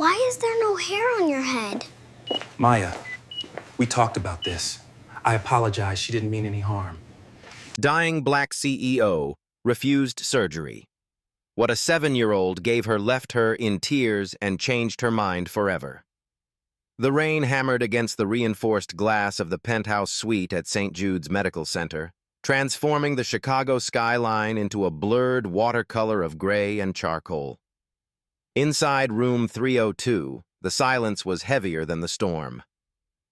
Why is there no hair on your head? Maya, we talked about this. I apologize. She didn't mean any harm. Dying black CEO refused surgery. What a 7-year-old gave her left her in tears and changed her mind forever. The rain hammered against the reinforced glass of the penthouse suite at St. Jude's Medical Center, transforming the Chicago skyline into a blurred watercolor of gray and charcoal. Inside room 302, the silence was heavier than the storm.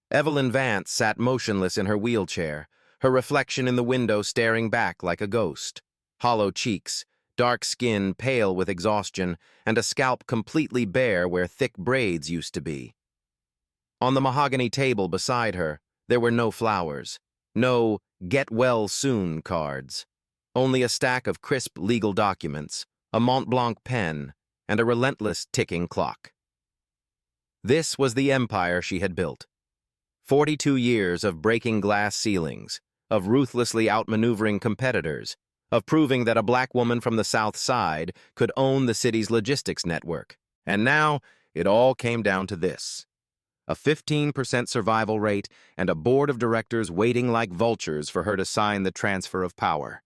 Evelyn Vance sat motionless in her wheelchair, her reflection in the window staring back like a ghost. Hollow cheeks, dark skin pale with exhaustion, and a scalp completely bare where thick braids used to be. On the mahogany table beside her, there were no flowers, no "get well soon" cards, only a stack of crisp legal documents, a Mont Blanc pen, and a relentless ticking clock. This was the empire she had built. 42 years of breaking glass ceilings, of ruthlessly outmaneuvering competitors, of proving that a black woman from the South Side could own the city's logistics network. And now, it all came down to this: a 15% survival rate and a board of directors waiting like vultures for her to sign the transfer of power.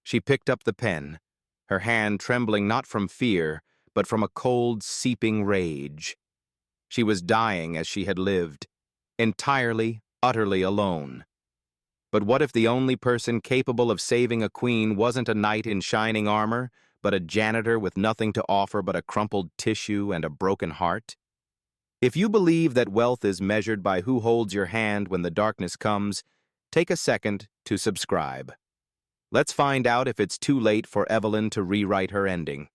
She picked up the pen, her hand trembling not from fear, but from a cold, seeping rage. She was dying as she had lived, entirely, utterly alone. But what if the only person capable of saving a queen wasn't a knight in shining armor, but a janitor with nothing to offer but a crumpled tissue and a broken heart? If you believe that wealth is measured by who holds your hand when the darkness comes, take a second to subscribe. Let's find out if it's too late for Evelyn to rewrite her ending.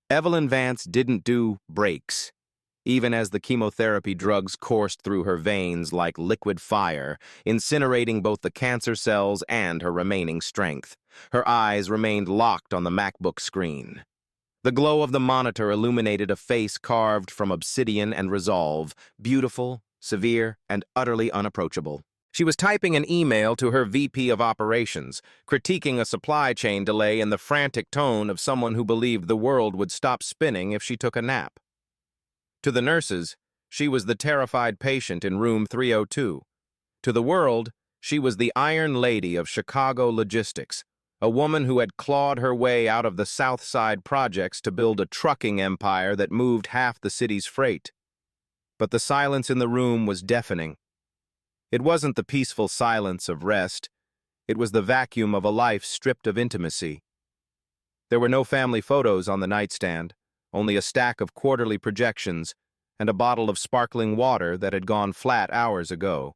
Evelyn Vance didn't do breaks. Even as the chemotherapy drugs coursed through her veins like liquid fire, incinerating both the cancer cells and her remaining strength, her eyes remained locked on the MacBook screen. The glow of the monitor illuminated a face carved from obsidian and resolve, beautiful, severe, and utterly unapproachable. She was typing an email to her VP of Operations, critiquing a supply chain delay in the frantic tone of someone who believed the world would stop spinning if she took a nap. To the nurses, she was the terrified patient in room 302. To the world, she was the Iron Lady of Chicago logistics, a woman who had clawed her way out of the South Side projects to build a trucking empire that moved half the city's freight. But the silence in the room was deafening. It wasn't the peaceful silence of rest. It was the vacuum of a life stripped of intimacy. There were no family photos on the nightstand, only a stack of quarterly projections and a bottle of sparkling water that had gone flat hours ago.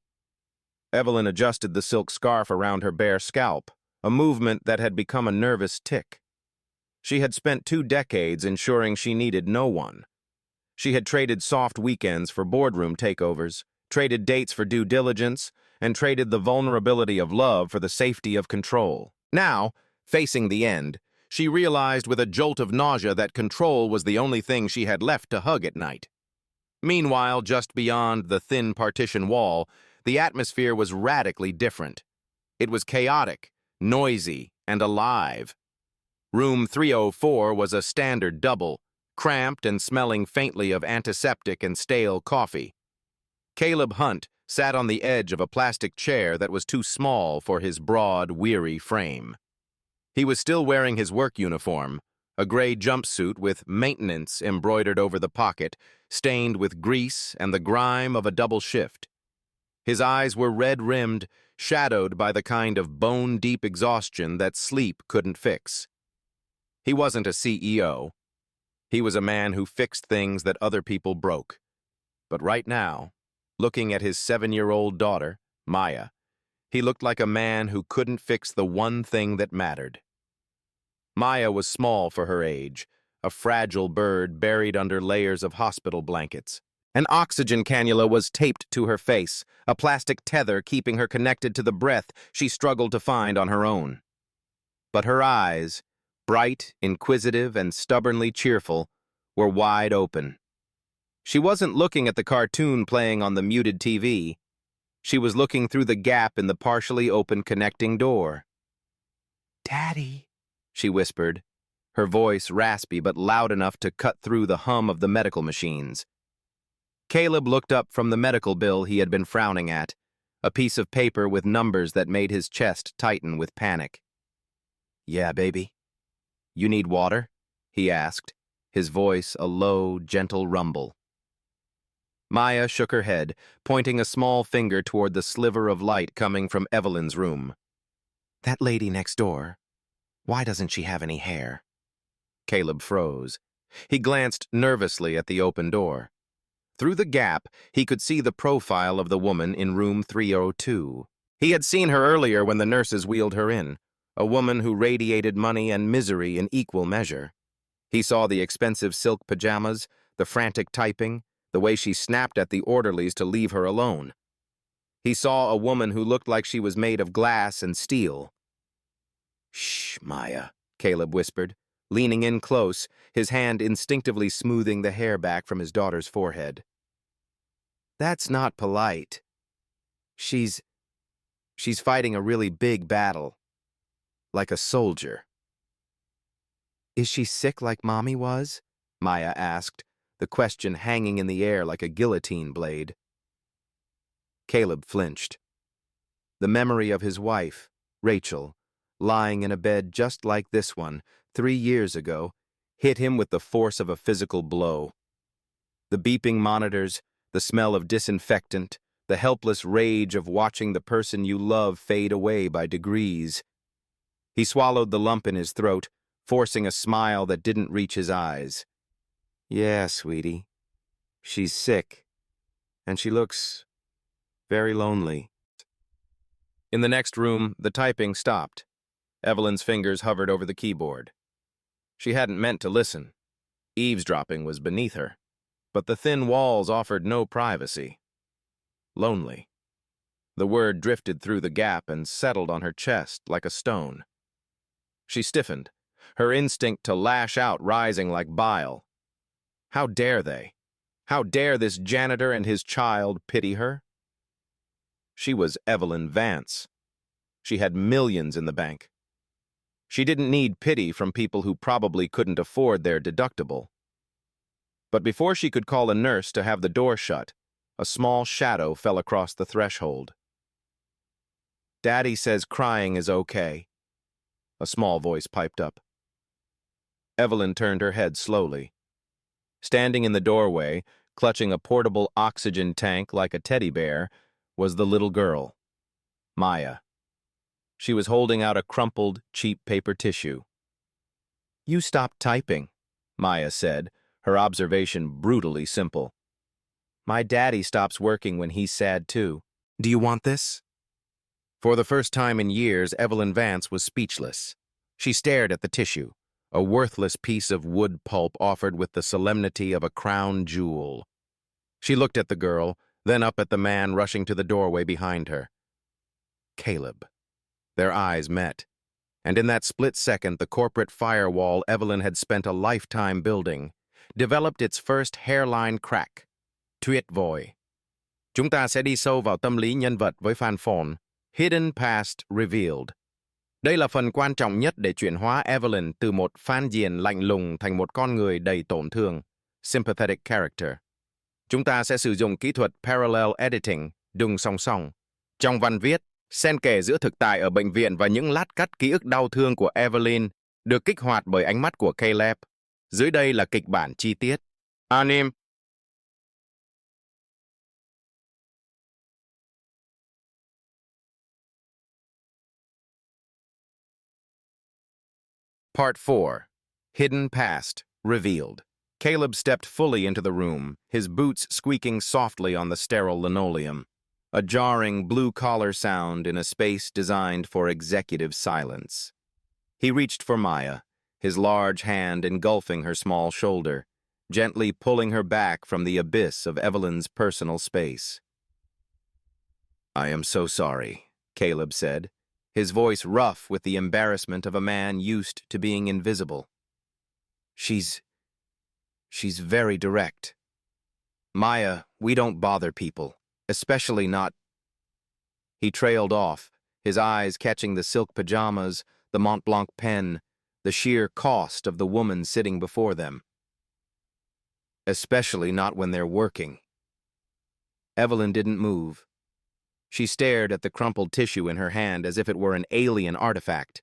Evelyn adjusted the silk scarf around her bare scalp, a movement that had become a nervous tic. She had spent 2 decades ensuring she needed no one. She had traded soft weekends for boardroom takeovers, traded dates for due diligence, and traded the vulnerability of love for the safety of control. Now, facing the end, she realized with a jolt of nausea that control was the only thing she had left to hug at night. Meanwhile, just beyond the thin partition wall, the atmosphere was radically different. It was chaotic, noisy, and alive. Room 304 was a standard double, cramped and smelling faintly of antiseptic and stale coffee. Caleb Hunt sat on the edge of a plastic chair that was too small for his broad, weary frame. He was still wearing his work uniform, a gray jumpsuit with maintenance embroidered over the pocket, stained with grease and the grime of a double shift. His eyes were red-rimmed, shadowed by the kind of bone-deep exhaustion that sleep couldn't fix. He wasn't a CEO. He was a man who fixed things that other people broke. But right now, looking at his 7-year-old daughter, Maya, he looked like a man who couldn't fix the one thing that mattered. Maya was small for her age, a fragile bird buried under layers of hospital blankets. An oxygen cannula was taped to her face, a plastic tether keeping her connected to the breath she struggled to find on her own. But her eyes, bright, inquisitive, and stubbornly cheerful, were wide open. She wasn't looking at the cartoon playing on the muted TV. She was looking through the gap in the partially open connecting door. "Daddy," she whispered, her voice raspy but loud enough to cut through the hum of the medical machines. Caleb looked up from the medical bill he had been frowning at, a piece of paper with numbers that made his chest tighten with panic. "Yeah, baby. You need water?" he asked, his voice a low, gentle rumble. Maya shook her head, pointing a small finger toward the sliver of light coming from Evelyn's room. "That lady next door, why doesn't she have any hair?" Caleb froze. He glanced nervously at the open door. Through the gap, he could see the profile of the woman in room 302. He had seen her earlier when the nurses wheeled her in, a woman who radiated money and misery in equal measure. He saw the expensive silk pajamas, the frantic typing, the way she snapped at the orderlies to leave her alone. He saw a woman who looked like she was made of glass and steel. "Shh, Maya," Caleb whispered, leaning in close, his hand instinctively smoothing the hair back from his daughter's forehead. "That's not polite. She's fighting a really big battle, like a soldier." "Is she sick like Mommy was?" Maya asked, the question hanging in the air like a guillotine blade. Caleb flinched. The memory of his wife, Rachel, lying in a bed just like this one 3 years ago, hit him with the force of a physical blow. The beeping monitors, the smell of disinfectant, the helpless rage of watching the person you love fade away by degrees. He swallowed the lump in his throat, forcing a smile that didn't reach his eyes. "Yeah, sweetie. She's sick, and she looks very lonely." In the next room, the typing stopped. Evelyn's fingers hovered over the keyboard. She hadn't meant to listen. Eavesdropping was beneath her. But the thin walls offered no privacy. Lonely. The word drifted through the gap and settled on her chest like a stone. She stiffened, her instinct to lash out rising like bile. How dare they? How dare this janitor and his child pity her? She was Evelyn Vance. She had millions in the bank. She didn't need pity from people who probably couldn't afford their deductible. But before she could call a nurse to have the door shut, a small shadow fell across the threshold. "Daddy says crying is okay," a small voice piped up. Evelyn turned her head slowly. Standing in the doorway, clutching a portable oxygen tank like a teddy bear, was the little girl, Maya. She was holding out a crumpled, cheap paper tissue. "You stopped typing," Maya said, her observation brutally simple. "My daddy stops working when he's sad too. Do you want this?" For the first time in years, Evelyn Vance was speechless. She stared at the tissue, a worthless piece of wood pulp offered with the solemnity of a crown jewel. She looked at the girl, then up at the man rushing to the doorway behind her. Caleb. Their eyes met. And in that split second, the corporate firewall Evelyn had spent a lifetime building developed its first hairline crack. Tuyệt vời. Chúng ta sẽ đi sâu vào tâm lý nhân vật với fan phone. Hidden Past Revealed. Đây là phần quan trọng nhất để chuyển hóa Evelyn từ một phản diện lạnh lùng thành một con người đầy tổn thương, sympathetic character. Chúng ta sẽ sử dụng kỹ thuật parallel editing, đùng song song. Trong văn viết, xen kẽ giữa thực tại ở bệnh viện và những lát cắt ký ức đau thương của Evelyn được kích hoạt bởi ánh mắt của Caleb. Dưới đây là kịch bản chi tiết. Anime. Part 4. Hidden Past Revealed. Caleb stepped fully into the room, his boots squeaking softly on the sterile linoleum. A jarring blue-collar sound in a space designed for executive silence. He reached for Maya, his large hand engulfing her small shoulder, gently pulling her back from the abyss of Evelyn's personal space. "I am so sorry," Caleb said, his voice rough with the embarrassment of a man used to being invisible. She's very direct. Maya, we don't bother people, especially not." He trailed off, his eyes catching the silk pajamas, the Mont Blanc pen, the sheer cost of the woman sitting before them. Especially not when they're working. Evelyn didn't move. She stared at the crumpled tissue in her hand as if it were an alien artifact.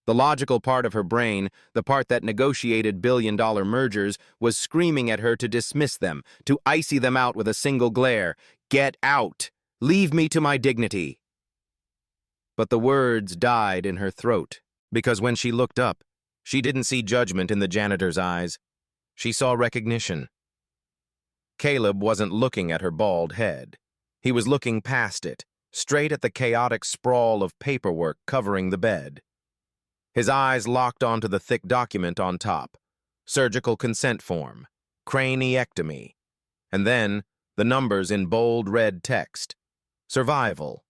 The logical part of her brain, the part that negotiated billion-dollar mergers, was screaming at her to dismiss them, to icy them out with a single glare. Get out! Leave me to my dignity! But the words died in her throat, because when she looked up, she didn't see judgment in the janitor's eyes. She saw recognition. Caleb wasn't looking at her bald head. He was looking past it, straight at the chaotic sprawl of paperwork covering the bed. His eyes locked onto the thick document on top. Surgical consent form, craniectomy, and then the numbers in bold red text. Survival.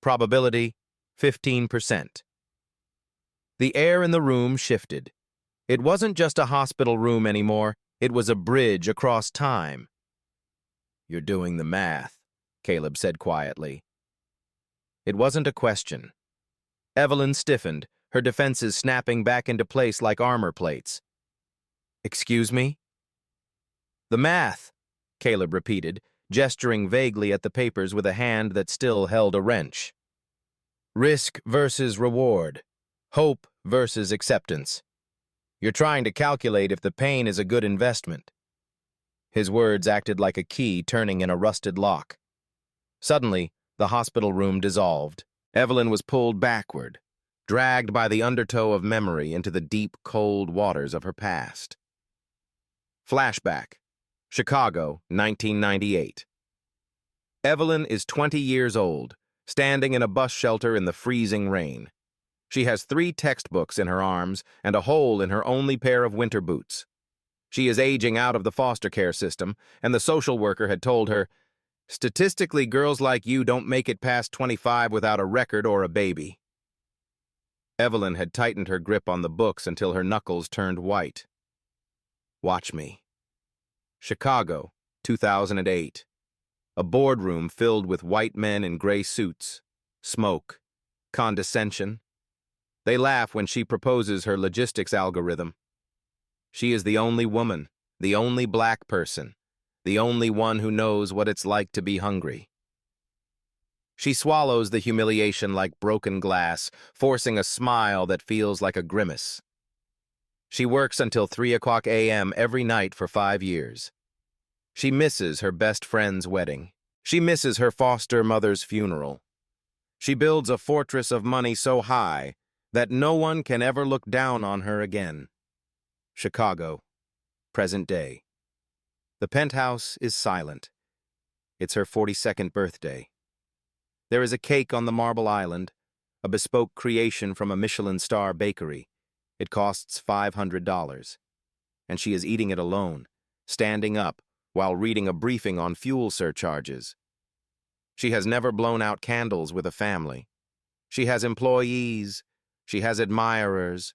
Probability, 15%. The air in the room shifted. It wasn't just a hospital room anymore, it was a bridge across time. You're doing the math, Caleb said quietly. It wasn't a question. Evelyn stiffened, her defenses snapping back into place like armor plates. Excuse me? The math, Caleb repeated, gesturing vaguely at the papers with a hand that still held a wrench. Risk versus reward. Hope versus acceptance. You're trying to calculate if the pain is a good investment. His words acted like a key turning in a rusted lock. Suddenly, the hospital room dissolved. Evelyn was pulled backward, dragged by the undertow of memory into the deep, cold waters of her past. Flashback. Chicago, 1998. Evelyn is 20 years old, standing in a bus shelter in the freezing rain. She has 3 textbooks in her arms and a hole in her only pair of winter boots. She is aging out of the foster care system, and the social worker had told her, "Statistically, girls like you don't make it past 25 without a record or a baby." Evelyn had tightened her grip on the books until her knuckles turned white. Watch me. Chicago, 2008. A boardroom filled with white men in gray suits. Smoke. Condescension. They laugh when she proposes her logistics algorithm. She is the only woman, the only black person, the only one who knows what it's like to be hungry. She swallows the humiliation like broken glass, forcing a smile that feels like a grimace. She works until 3 a.m. every night for 5 years. She misses her best friend's wedding. She misses her foster mother's funeral. She builds a fortress of money so high that no one can ever look down on her again. Chicago, present day. The penthouse is silent. It's her 42nd birthday. There is a cake on the marble island, a bespoke creation from a Michelin star bakery. It costs $500. And she is eating it alone, standing up while reading a briefing on fuel surcharges. She has never blown out candles with a family. She has employees. She has admirers.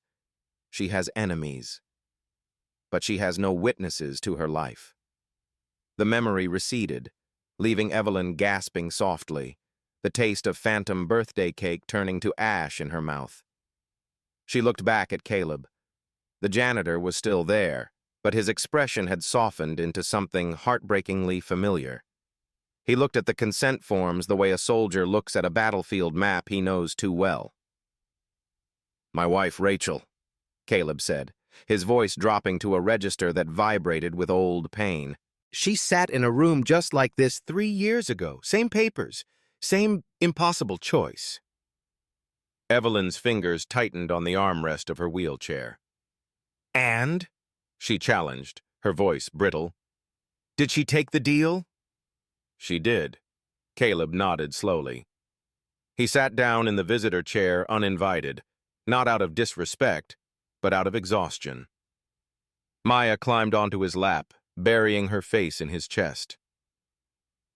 She has enemies. But she has no witnesses to her life. The memory receded, leaving Evelyn gasping softly, the taste of phantom birthday cake turning to ash in her mouth. She looked back at Caleb. The janitor was still there, but his expression had softened into something heartbreakingly familiar. He looked at the consent forms the way a soldier looks at a battlefield map he knows too well. "My wife, Rachel," Caleb said, his voice dropping to a register that vibrated with old pain. "She sat in a room just like this 3 years ago. Same papers. Same impossible choice." Evelyn's fingers tightened on the armrest of her wheelchair. "And?" she challenged, her voice brittle. "Did she take the deal?" "She did." Caleb nodded slowly. He sat down in the visitor chair uninvited, not out of disrespect, but out of exhaustion. Maya climbed onto his lap, burying her face in his chest.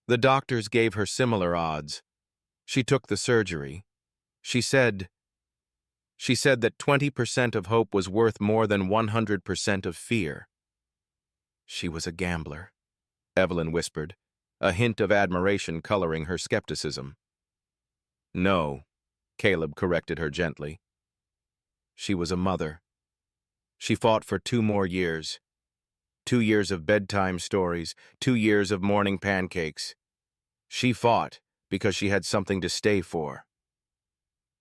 "The doctors gave her similar odds. She took the surgery. She said that 20% of hope was worth more than 100% of fear." "She was a gambler," Evelyn whispered, a hint of admiration coloring her skepticism. "No," Caleb corrected her gently. "She was a mother. She fought for 2 more years. 2 years of bedtime stories, 2 years of morning pancakes. She fought because she had something to stay for.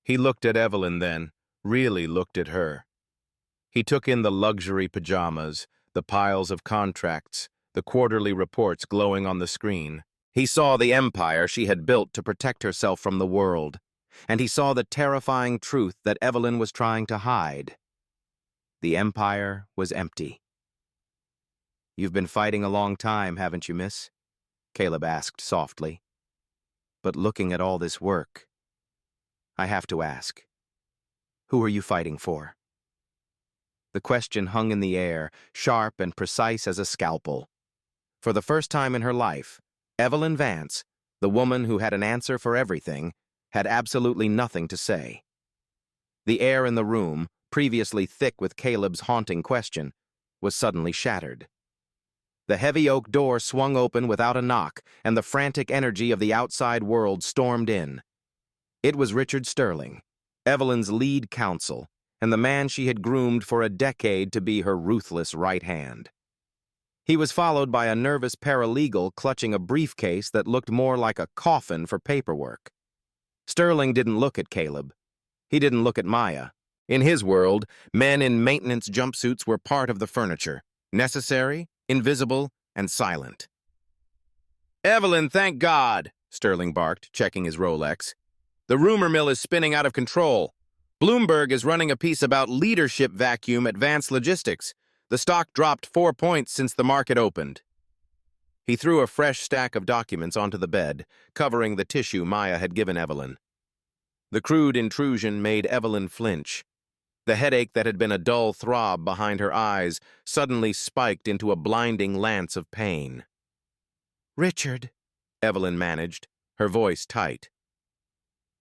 He looked at Evelyn then, really looked at her. He took in the luxury pajamas, the piles of contracts, the quarterly reports glowing on the screen. He saw the empire she had built to protect herself from the world, and he saw the terrifying truth that Evelyn was trying to hide. The empire was empty. "You've been fighting a long time, haven't you, miss?" Caleb asked softly. "But looking at all this work, I have to ask, who are you fighting for?" The question hung in the air, sharp and precise as a scalpel. For the first time in her life, Evelyn Vance, the woman who had an answer for everything, had absolutely nothing to say. The air in the room, previously thick with Caleb's haunting question, was suddenly shattered. The heavy oak door swung open without a knock, and the frantic energy of the outside world stormed in. It was Richard Sterling, Evelyn's lead counsel, and the man she had groomed for a decade to be her ruthless right hand. He was followed by a nervous paralegal clutching a briefcase that looked more like a coffin for paperwork. Sterling didn't look at Caleb. He didn't look at Maya. In his world, men in maintenance jumpsuits were part of the furniture, necessary, invisible, and silent. "Evelyn, thank God," Sterling barked, checking his Rolex. "The rumor mill is spinning out of control. Bloomberg is running a piece about leadership vacuum at Vance Logistics. The stock dropped 4 points since the market opened." He threw a fresh stack of documents onto the bed, covering the tissue Maya had given Evelyn. The crude intrusion made Evelyn flinch. The headache that had been a dull throb behind her eyes suddenly spiked into a blinding lance of pain. "Richard," Evelyn managed, her voice tight.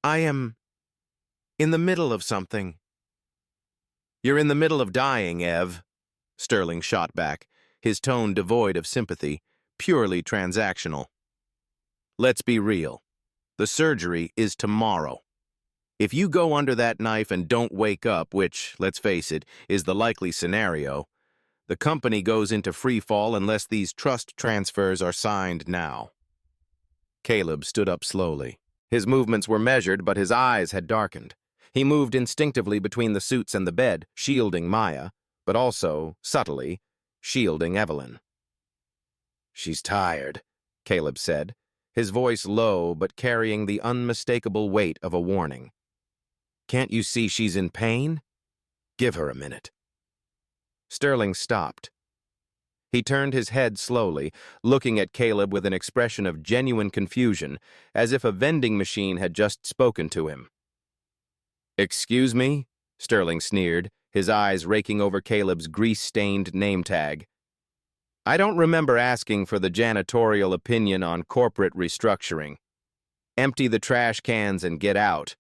"I am in the middle of something." "You're in the middle of dying, Ev," Sterling shot back, his tone devoid of sympathy, purely transactional. "Let's be real. The surgery is tomorrow. If you go under that knife and don't wake up, which, let's face it, is the likely scenario, the company goes into free fall unless these trust transfers are signed now." Caleb stood up slowly. His movements were measured, but his eyes had darkened. He moved instinctively between the suits and the bed, shielding Maya, but also, subtly, shielding Evelyn. "She's tired," Caleb said, his voice low but carrying the unmistakable weight of a warning. "Can't you see she's in pain? Give her a minute." Sterling stopped. He turned his head slowly, looking at Caleb with an expression of genuine confusion, as if a vending machine had just spoken to him. "Excuse me?" Sterling sneered, his eyes raking over Caleb's grease-stained name tag. "I don't remember asking for the janitorial opinion on corporate restructuring. Empty the trash cans and get out.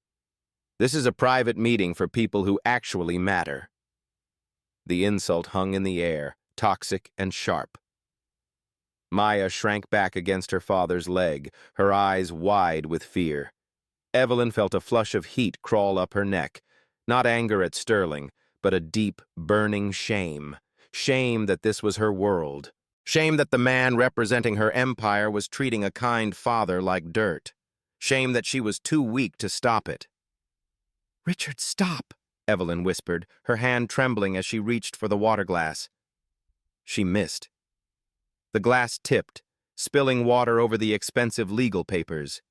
This is a private meeting for people who actually matter." The insult hung in the air, toxic and sharp. Maya shrank back against her father's leg, her eyes wide with fear. Evelyn felt a flush of heat crawl up her neck, not anger at Sterling, but a deep, burning shame. Shame that this was her world. Shame that the man representing her empire was treating a kind father like dirt. Shame that she was too weak to stop it. "Richard, stop," Evelyn whispered, her hand trembling as she reached for the water glass. She missed. The glass tipped, spilling water over the expensive legal papers.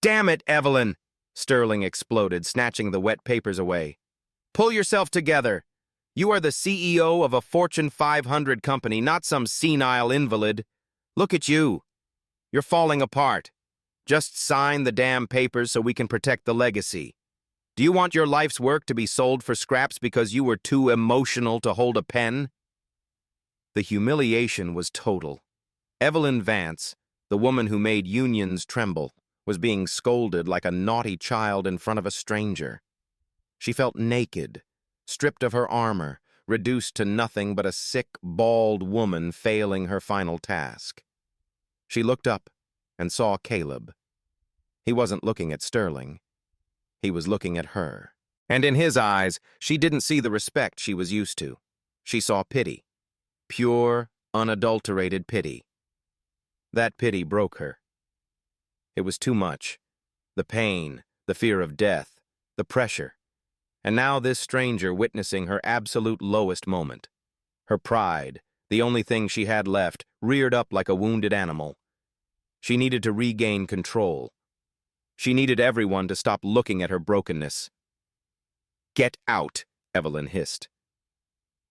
"Damn it, Evelyn!" Sterling exploded, snatching the wet papers away. "Pull yourself together. You are the CEO of a Fortune 500 company, not some senile invalid. Look at you. You're falling apart. Just sign the damn papers so we can protect the legacy. Do you want your life's work to be sold for scraps because you were too emotional to hold a pen?" The humiliation was total. Evelyn Vance, the woman who made unions tremble, was being scolded like a naughty child in front of a stranger. She felt naked, stripped of her armor, reduced to nothing but a sick, bald woman failing her final task. She looked up and saw Caleb. He wasn't looking at Sterling. He was looking at her. And in his eyes, she didn't see the respect she was used to. She saw pity. Pure, unadulterated pity. That pity broke her. It was too much. The pain, the fear of death, the pressure. And now this stranger witnessing her absolute lowest moment. Her pride, the only thing she had left, reared up like a wounded animal. She needed to regain control. She needed everyone to stop looking at her brokenness. "Get out," Evelyn hissed.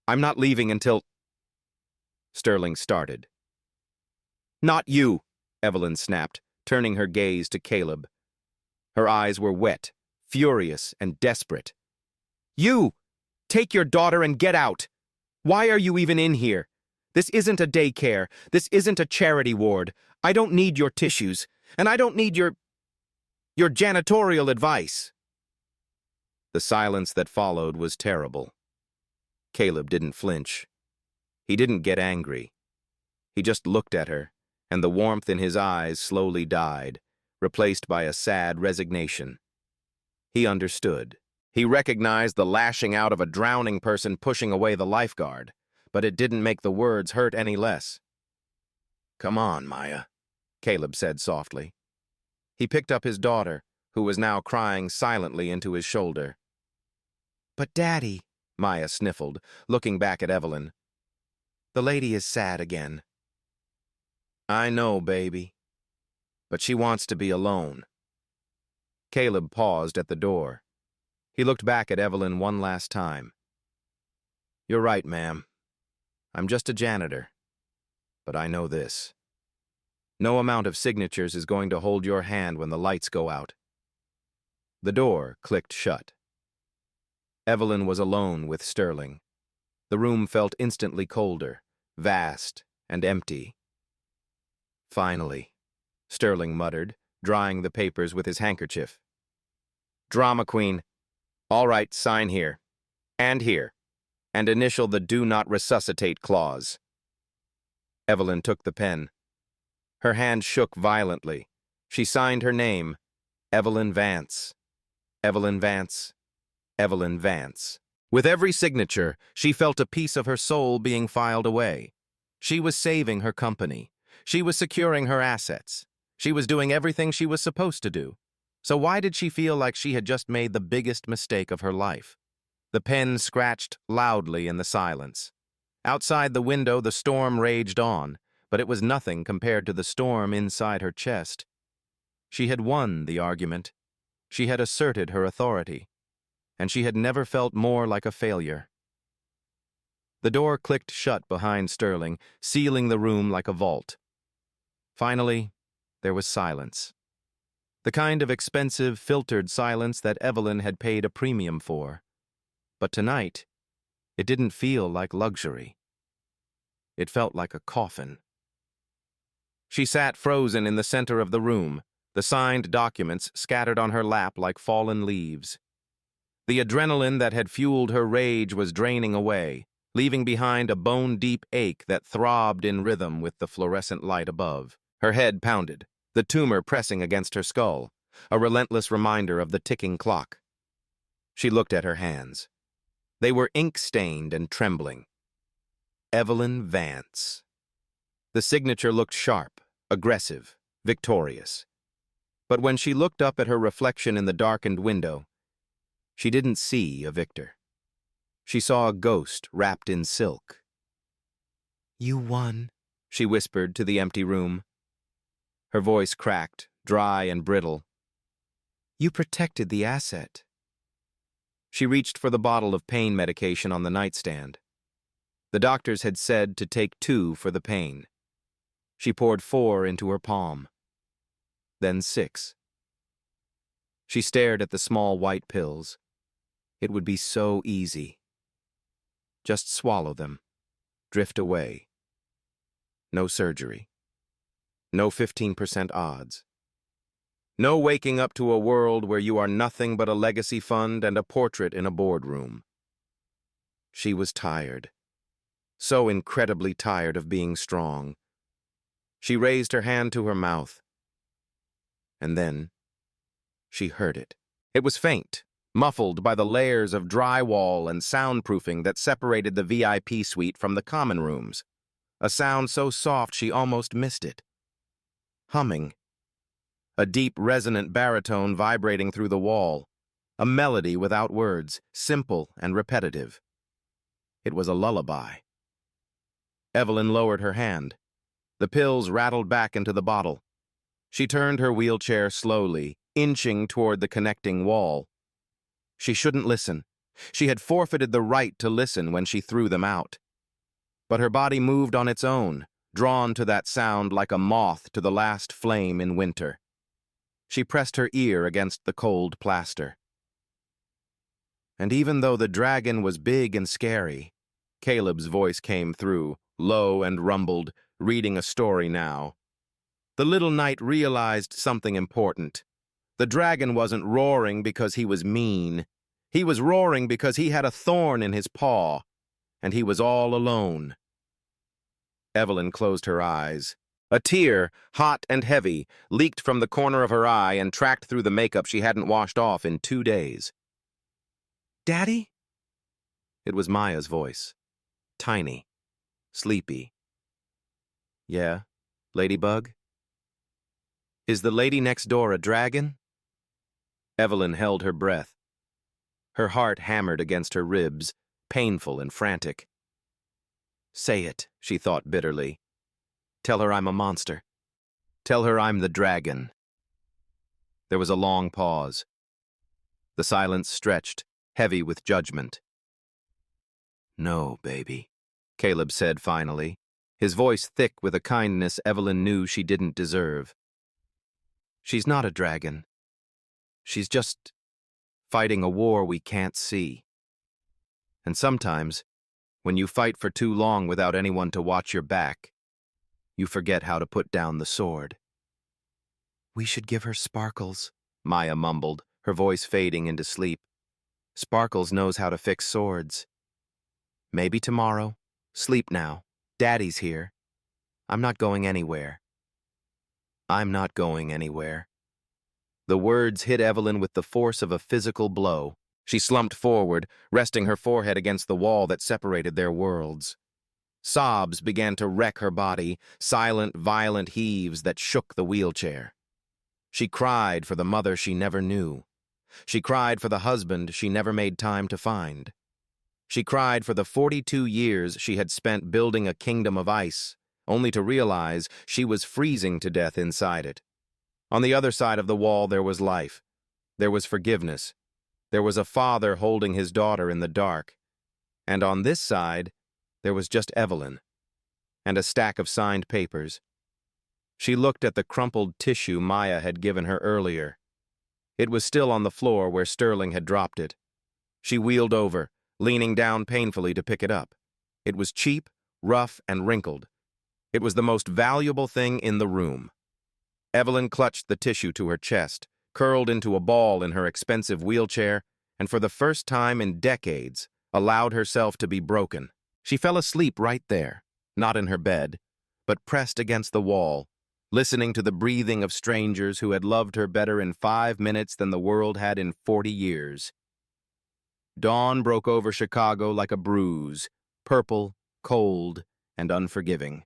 "I'm not leaving until—" Sterling started. "Not you," Evelyn snapped, turning her gaze to Caleb. Her eyes were wet, furious, and desperate. "You! Take your daughter and get out! Why are you even in here? This isn't a daycare. This isn't a charity ward. I don't need your tissues, and I don't need your janitorial advice." The silence that followed was terrible. Caleb didn't flinch. He didn't get angry. He just looked at her, and the warmth in his eyes slowly died, replaced by a sad resignation. He understood. He recognized the lashing out of a drowning person pushing away the lifeguard, but it didn't make the words hurt any less. "Come on, Maya," Caleb said softly. He picked up his daughter, who was now crying silently, into his shoulder. "But Daddy," Maya sniffled, looking back at Evelyn. "The lady is sad again." "I know, baby. But she wants to be alone." Caleb paused at the door. He looked back at Evelyn one last time. "You're right, ma'am. I'm just a janitor. But I know this. No amount of signatures is going to hold your hand when the lights go out." The door clicked shut. Evelyn was alone with Sterling. The room felt instantly colder, vast, and empty. "Finally," Sterling muttered, drying the papers with his handkerchief. "Drama queen. All right, sign here. And here. And initial the do not resuscitate clause." Evelyn took the pen. Her hand shook violently. She signed her name, Evelyn Vance. Evelyn Vance. Evelyn Vance. With every signature, she felt a piece of her soul being filed away. She was saving her company. She was securing her assets. She was doing everything she was supposed to do. So why did she feel like she had just made the biggest mistake of her life? The pen scratched loudly in the silence. Outside the window, the storm raged on, but it was nothing compared to the storm inside her chest. She had won the argument. She had asserted her authority. And she had never felt more like a failure. The door clicked shut behind Sterling, sealing the room like a vault. Finally, there was silence. The kind of expensive, filtered silence that Evelyn had paid a premium for. But tonight, it didn't feel like luxury. It felt like a coffin. She sat frozen in the center of the room, the signed documents scattered on her lap like fallen leaves. The adrenaline that had fueled her rage was draining away, leaving behind a bone-deep ache that throbbed in rhythm with the fluorescent light above. Her head pounded, the tumor pressing against her skull, a relentless reminder of the ticking clock. She looked at her hands. They were ink-stained and trembling. Evelyn Vance. The signature looked sharp, aggressive, victorious. But when she looked up at her reflection in the darkened window, she didn't see a victor. She saw a ghost wrapped in silk. "You won," she whispered to the empty room. Her voice cracked, dry and brittle. "You protected the asset." She reached for the bottle of pain medication on the nightstand. The doctors had said to take 2 for the pain. She poured 4 into her palm. Then 6. She stared at the small white pills. It would be so easy. Just swallow them. Drift away. No surgery. No 15% odds. No waking up to a world where you are nothing but a legacy fund and a portrait in a boardroom. She was tired. So incredibly tired of being strong. She raised her hand to her mouth. And then she heard it. It was faint, muffled by the layers of drywall and soundproofing that separated the VIP suite from the common rooms. A sound so soft she almost missed it. Humming. A deep, resonant baritone vibrating through the wall. A melody without words, simple and repetitive. It was a lullaby. Evelyn lowered her hand. The pills rattled back into the bottle. She turned her wheelchair slowly, inching toward the connecting wall. She shouldn't listen. She had forfeited the right to listen when she threw them out. But her body moved on its own, drawn to that sound like a moth to the last flame in winter. She pressed her ear against the cold plaster. And even though the dragon was big and scary, Caleb's voice came through, low and rumbled, reading a story now. The little knight realized something important. The dragon wasn't roaring because he was mean. He was roaring because he had a thorn in his paw, and he was all alone. Evelyn closed her eyes. A tear, hot and heavy, leaked from the corner of her eye and tracked through the makeup she hadn't washed off in 2 days. "Daddy?" It was Maya's voice. Tiny. Sleepy. "Yeah, Ladybug? Is the lady next door a dragon?" Evelyn held her breath. Her heart hammered against her ribs, painful and frantic. "Say it," she thought bitterly. "Tell her I'm a monster. Tell her I'm the dragon." There was a long pause. The silence stretched, heavy with judgment. "No, baby," Caleb said finally, his voice thick with a kindness Evelyn knew she didn't deserve. "She's not a dragon. She's just fighting a war we can't see. And sometimes, when you fight for too long without anyone to watch your back, you forget how to put down the sword." "We should give her Sparkles," Maya mumbled, her voice fading into sleep. "Sparkles knows how to fix swords. Maybe tomorrow. Sleep now. Daddy's here. I'm not going anywhere. I'm not going anywhere." The words hit Evelyn with the force of a physical blow. She slumped forward, resting her forehead against the wall that separated their worlds. Sobs began to wreck her body, silent, violent heaves that shook the wheelchair. She cried for the mother she never knew. She cried for the husband she never made time to find. She cried for the 42 years she had spent building a kingdom of ice, only to realize she was freezing to death inside it. On the other side of the wall there was life. There was forgiveness. There was a father holding his daughter in the dark. And on this side, there was just Evelyn, and a stack of signed papers. She looked at the crumpled tissue Maya had given her earlier. It was still on the floor where Sterling had dropped it. She wheeled over, leaning down painfully to pick it up. It was cheap, rough, and wrinkled. It was the most valuable thing in the room. Evelyn clutched the tissue to her chest, curled into a ball in her expensive wheelchair, and for the first time in decades, allowed herself to be broken. She fell asleep right there, not in her bed, but pressed against the wall, listening to the breathing of strangers who had loved her better in 5 minutes than the world had in 40 years. Dawn broke over Chicago like a bruise, purple, cold, and unforgiving.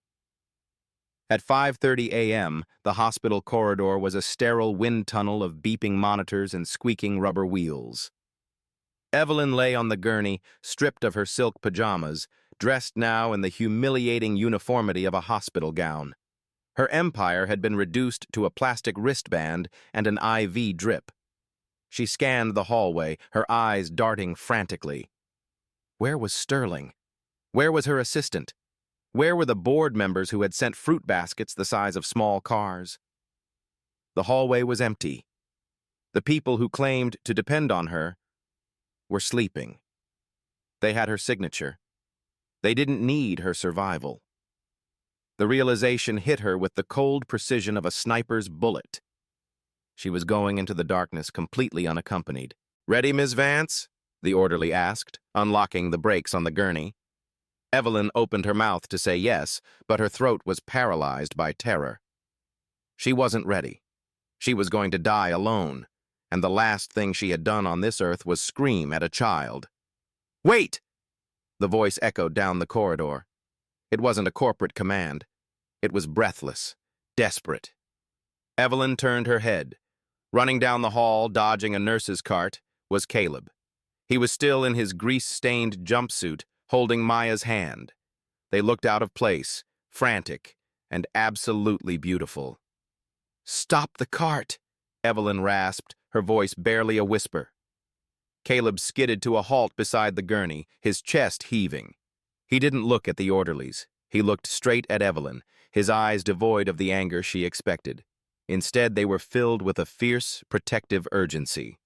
At 5:30 a.m., the hospital corridor was a sterile wind tunnel of beeping monitors and squeaking rubber wheels. Evelyn lay on the gurney, stripped of her silk pajamas, dressed now in the humiliating uniformity of a hospital gown. Her empire had been reduced to a plastic wristband and an IV drip. She scanned the hallway, her eyes darting frantically. Where was Sterling? Where was her assistant? Where were the board members who had sent fruit baskets the size of small cars? The hallway was empty. The people who claimed to depend on her were sleeping. They had her signature. They didn't need her survival. The realization hit her with the cold precision of a sniper's bullet. She was going into the darkness completely unaccompanied. "Ready, Miss Vance?" the orderly asked, unlocking the brakes on the gurney. Evelyn opened her mouth to say yes, but her throat was paralyzed by terror. She wasn't ready. She was going to die alone, and the last thing she had done on this earth was scream at a child. "Wait!" The voice echoed down the corridor. It wasn't a corporate command. It was breathless, desperate. Evelyn turned her head. Running down the hall, dodging a nurse's cart, was Caleb. He was still in his grease-stained jumpsuit, holding Maya's hand. They looked out of place, frantic, and absolutely beautiful. "Stop the cart," Evelyn rasped, her voice barely a whisper. Caleb skidded to a halt beside the gurney, his chest heaving. He didn't look at the orderlies. He looked straight at Evelyn, his eyes devoid of the anger she expected. Instead, they were filled with a fierce, protective urgency.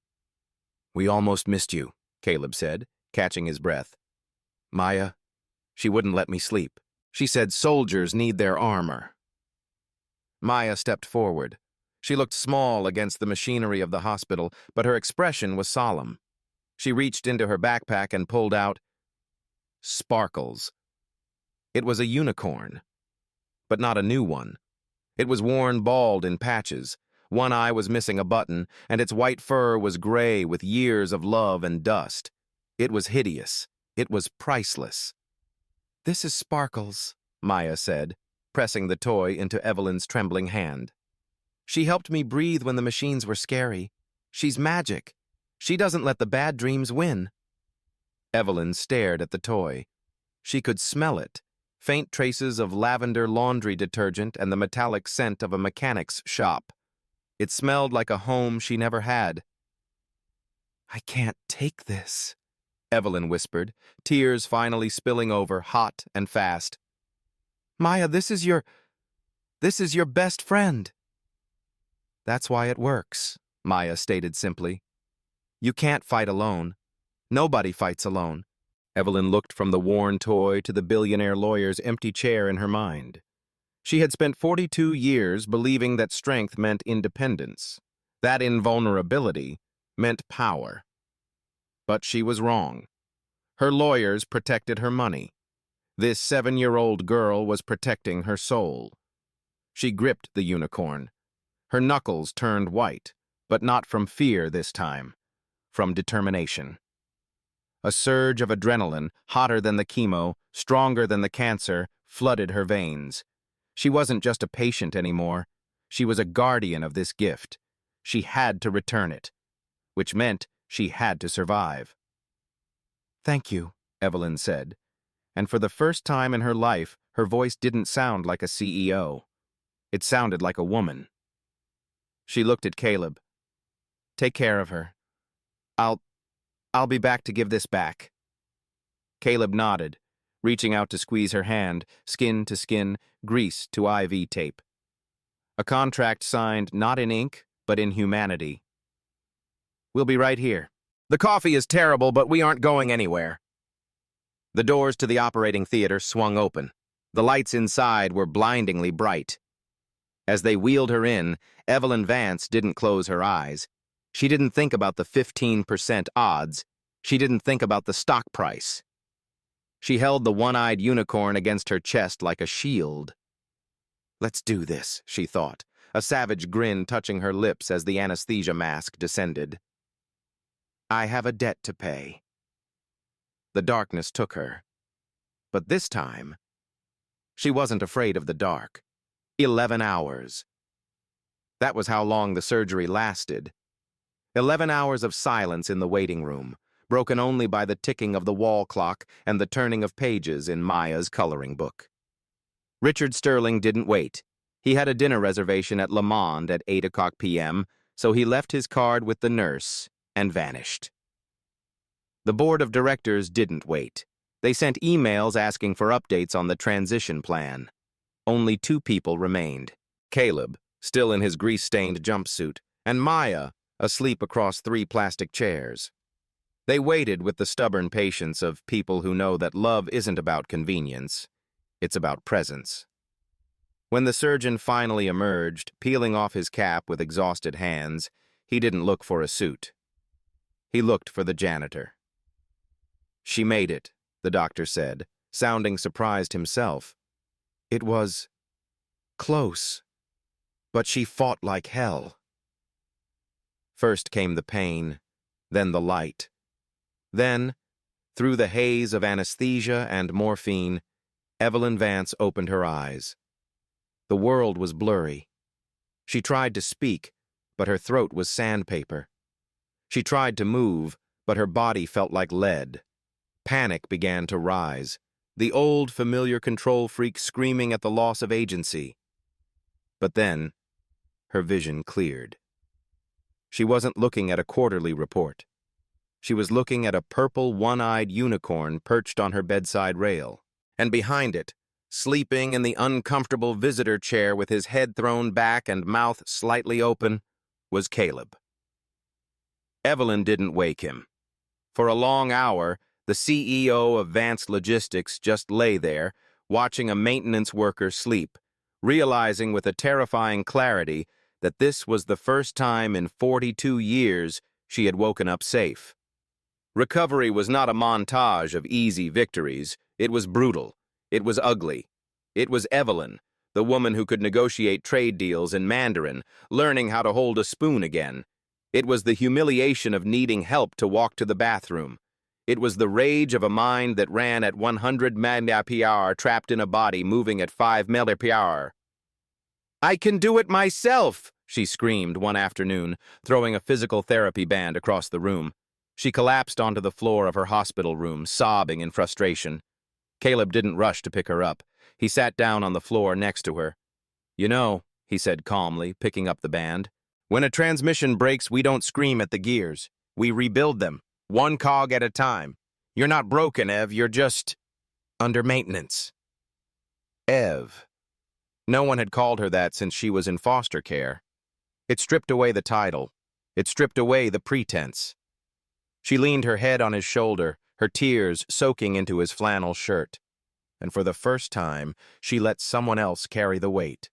"We almost missed you," Caleb said, catching his breath. "Maya, she wouldn't let me sleep. She said soldiers need their armor." Maya stepped forward. She looked small against the machinery of the hospital, but her expression was solemn. She reached into her backpack and pulled out Sparkles. It was a unicorn, but not a new one. It was worn bald in patches. One eye was missing a button, and its white fur was gray with years of love and dust. It was hideous. It was priceless. "This is Sparkles," Maya said, pressing the toy into Evelyn's trembling hand. "She helped me breathe when the machines were scary. She's magic. She doesn't let the bad dreams win." Evelyn stared at the toy. She could smell it, faint traces of lavender laundry detergent and the metallic scent of a mechanic's shop. It smelled like a home she never had. "I can't take this," Evelyn whispered, tears finally spilling over, hot and fast. "Maya, this is your best friend." "That's why it works," Maya stated simply. "You can't fight alone. Nobody fights alone." Evelyn looked from the worn toy to the billionaire lawyer's empty chair in her mind. She had spent 42 years believing that strength meant independence, that invulnerability meant power. But she was wrong. Her lawyers protected her money. This 7-year-old girl was protecting her soul. She gripped the unicorn. Her knuckles turned white, but not from fear this time, from determination. A surge of adrenaline, hotter than the chemo, stronger than the cancer, flooded her veins. She wasn't just a patient anymore. She was a guardian of this gift. She had to return it, which meant she had to survive. "Thank you," Evelyn said, and for the first time in her life, her voice didn't sound like a CEO. It sounded like a woman. She looked at Caleb. "Take care of her. I'll be back to give this back." Caleb nodded, reaching out to squeeze her hand, skin to skin, grease to IV tape. A contract signed not in ink, but in humanity. "We'll be right here. The coffee is terrible, but we aren't going anywhere." The doors to the operating theater swung open. The lights inside were blindingly bright. As they wheeled her in, Evelyn Vance didn't close her eyes. She didn't think about the 15% odds. She didn't think about the stock price. She held the one-eyed unicorn against her chest like a shield. "Let's do this," she thought, a savage grin touching her lips as the anesthesia mask descended. "I have a debt to pay." The darkness took her. But this time, she wasn't afraid of the dark. 11 hours. That was how long the surgery lasted. 11 hours of silence in the waiting room, broken only by the ticking of the wall clock and the turning of pages in Maya's coloring book. Richard Sterling didn't wait. He had a dinner reservation at Le Monde at 8 p.m., so he left his card with the nurse and vanished. The board of directors didn't wait. They sent emails asking for updates on the transition plan. Only 2 people remained. Caleb, still in his grease-stained jumpsuit, and Maya, asleep across 3 plastic chairs. They waited with the stubborn patience of people who know that love isn't about convenience. It's about presence. When the surgeon finally emerged, peeling off his cap with exhausted hands, he didn't look for a suit. He looked for the janitor. "She made it," the doctor said, sounding surprised himself. "It was close, but she fought like hell." First came the pain, then the light. Then, through the haze of anesthesia and morphine, Evelyn Vance opened her eyes. The world was blurry. She tried to speak, but her throat was sandpaper. She tried to move, but her body felt like lead. Panic began to rise, the old familiar control freak screaming at the loss of agency. But then, her vision cleared. She wasn't looking at a quarterly report. She was looking at a purple, one-eyed unicorn perched on her bedside rail, and behind it, sleeping in the uncomfortable visitor chair with his head thrown back and mouth slightly open, was Caleb. Evelyn didn't wake him. For a long hour, the CEO of Vance Logistics just lay there, watching a maintenance worker sleep, realizing with a terrifying clarity that this was the first time in 42 years she had woken up safe. Recovery was not a montage of easy victories. It was brutal. It was ugly. It was Evelyn, the woman who could negotiate trade deals in Mandarin, learning how to hold a spoon again. It was the humiliation of needing help to walk to the bathroom. It was the rage of a mind that ran at 100 mph trapped in a body moving at 5 mph. "I can do it myself," she screamed one afternoon, throwing a physical therapy band across the room. She collapsed onto the floor of her hospital room, sobbing in frustration. Caleb didn't rush to pick her up. He sat down on the floor next to her. "You know," he said calmly, picking up the band, "when a transmission breaks, we don't scream at the gears. We rebuild them, one cog at a time. You're not broken, Ev, you're just under maintenance." Ev. No one had called her that since she was in foster care. It stripped away the title. It stripped away the pretense. She leaned her head on his shoulder, her tears soaking into his flannel shirt. And for the first time, she let someone else carry the weight.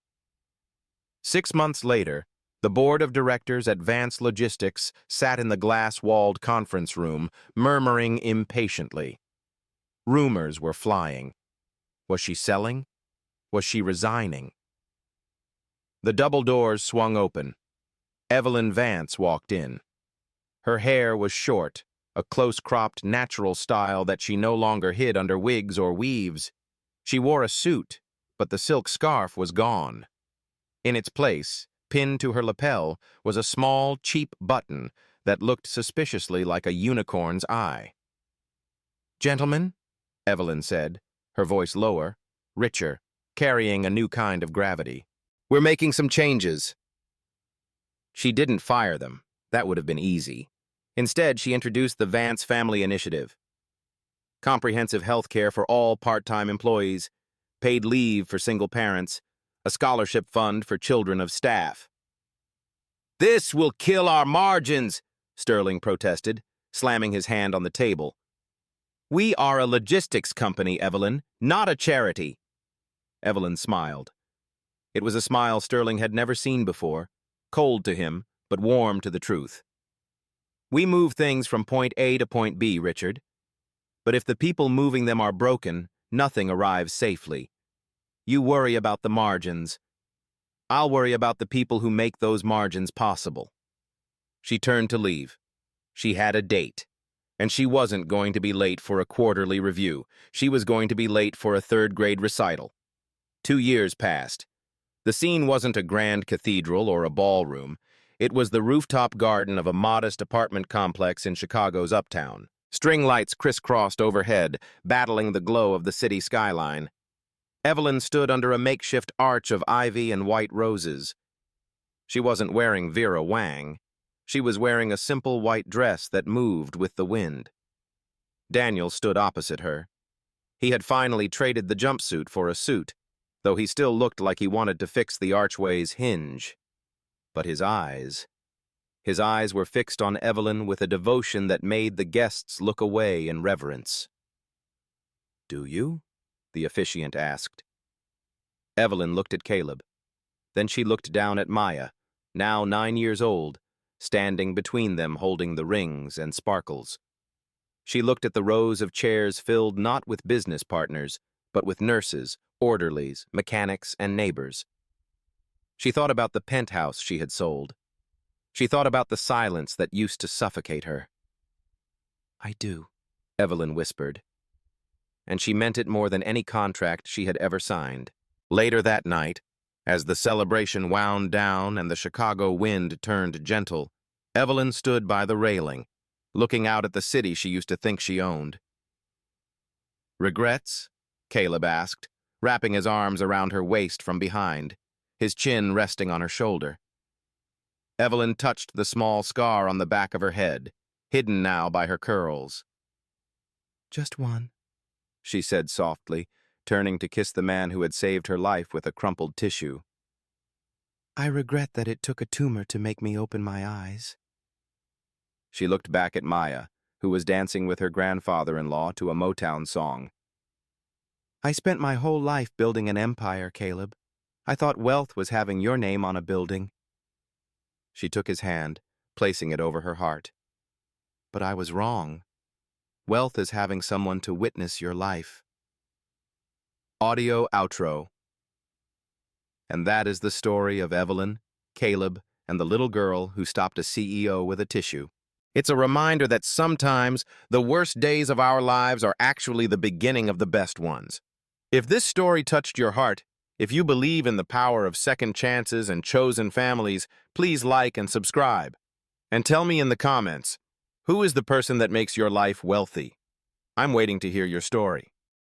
6 months later, the board of directors at Vance Logistics sat in the glass-walled conference room, murmuring impatiently. Rumors were flying. Was she selling? Was she resigning? The double doors swung open. Evelyn Vance walked in. Her hair was short, a close-cropped natural style that she no longer hid under wigs or weaves. She wore a suit, but the silk scarf was gone. In its place, pinned to her lapel, was a small, cheap button that looked suspiciously like a unicorn's eye. "Gentlemen," Evelyn said, her voice lower, richer, carrying a new kind of gravity, "we're making some changes." She didn't fire them. That would have been easy. Instead, she introduced the Vance Family Initiative. Comprehensive health care for all part-time employees, paid leave for single parents, a scholarship fund for children of staff. "This will kill our margins," Sterling protested, slamming his hand on the table. "We are a logistics company, Evelyn, not a charity." Evelyn smiled. It was a smile Sterling had never seen before, cold to him, but warm to the truth. "We move things from point A to point B, Richard. But if the people moving them are broken, nothing arrives safely. You worry about the margins. I'll worry about the people who make those margins possible." She turned to leave. She had a date. And she wasn't going to be late for a quarterly review. She was going to be late for a third-grade recital. 2 years passed. The scene wasn't a grand cathedral or a ballroom. It was the rooftop garden of a modest apartment complex in Chicago's uptown. String lights crisscrossed overhead, battling the glow of the city skyline. Evelyn stood under a makeshift arch of ivy and white roses. She wasn't wearing Vera Wang. She was wearing a simple white dress that moved with the wind. Daniel stood opposite her. He had finally traded the jumpsuit for a suit, though he still looked like he wanted to fix the archway's hinge. But his eyes were fixed on Evelyn with a devotion that made the guests look away in reverence. "Do you?" the officiant asked. Evelyn looked at Caleb. Then she looked down at Maya, now 9 years old, standing between them holding the rings and sparkles. She looked at the rows of chairs filled not with business partners, but with nurses, orderlies, mechanics, and neighbors. She thought about the penthouse she had sold. She thought about the silence that used to suffocate her. "I do," Evelyn whispered. And she meant it more than any contract she had ever signed. Later that night, as the celebration wound down and the Chicago wind turned gentle, Evelyn stood by the railing, looking out at the city she used to think she owned. "Regrets?" Caleb asked, wrapping his arms around her waist from behind, his chin resting on her shoulder. Evelyn touched the small scar on the back of her head, hidden now by her curls. "Just one," she said softly, turning to kiss the man who had saved her life with a crumpled tissue. "I regret that it took a tumor to make me open my eyes." She looked back at Maya, who was dancing with her grandfather-in-law to a Motown song. "I spent my whole life building an empire, Caleb. I thought wealth was having your name on a building." She took his hand, placing it over her heart. "But I was wrong. Wealth is having someone to witness your life." Audio outro. And that is the story of Evelyn, Caleb, and the little girl who stopped a CEO with a tissue. It's a reminder that sometimes the worst days of our lives are actually the beginning of the best ones. If this story touched your heart, if you believe in the power of second chances and chosen families, please like and subscribe. And tell me in the comments, who is the person that makes your life wealthy? I'm waiting to hear your story.